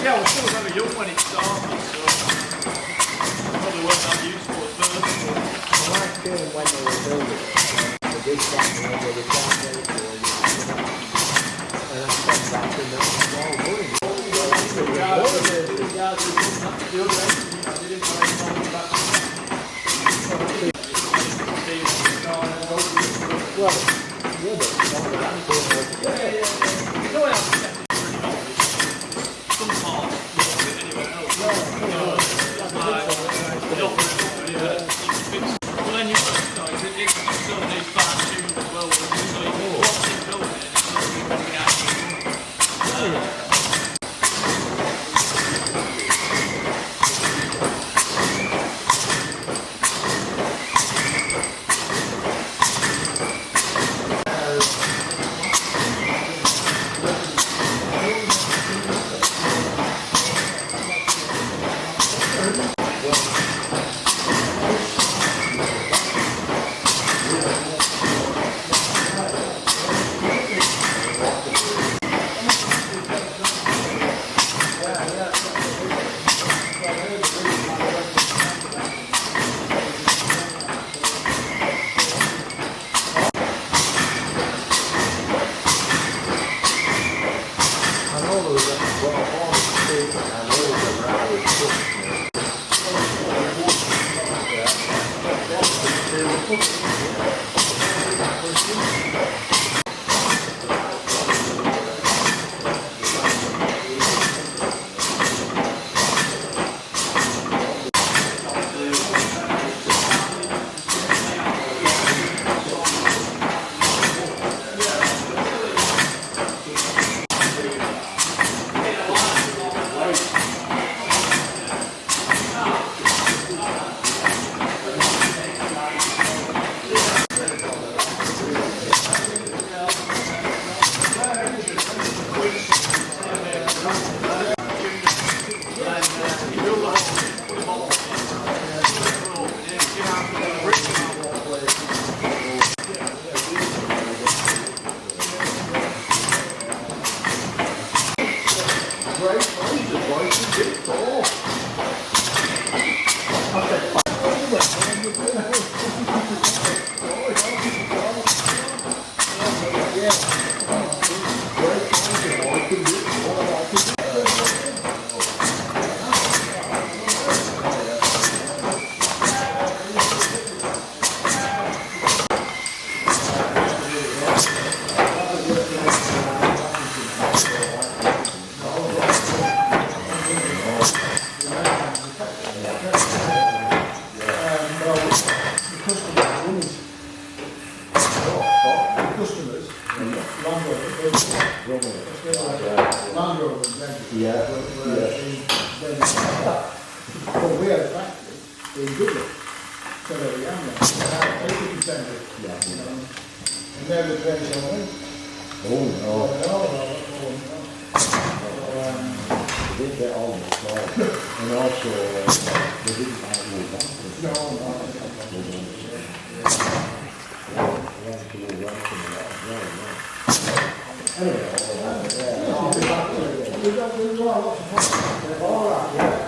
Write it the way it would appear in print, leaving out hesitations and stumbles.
Yeah, we're still very young when it started, so probably weren't that useful at first. I like doing when they were building it. They did that when they were down there for you. And I said that to them, well, good. Well, yeah, but it's not that good. Yeah. No, I some parts, anywhere else. Well, then you've got it's still needs fine tunes as well. So you can watch it going and it's actually. Well, we had a factory in Goodwood, so there we are now. 80% of it. Yeah. And they're the place on it. Oh no. They did get all the stuff. And also, they didn't have any bunkers. No. Anyway, all right, yeah.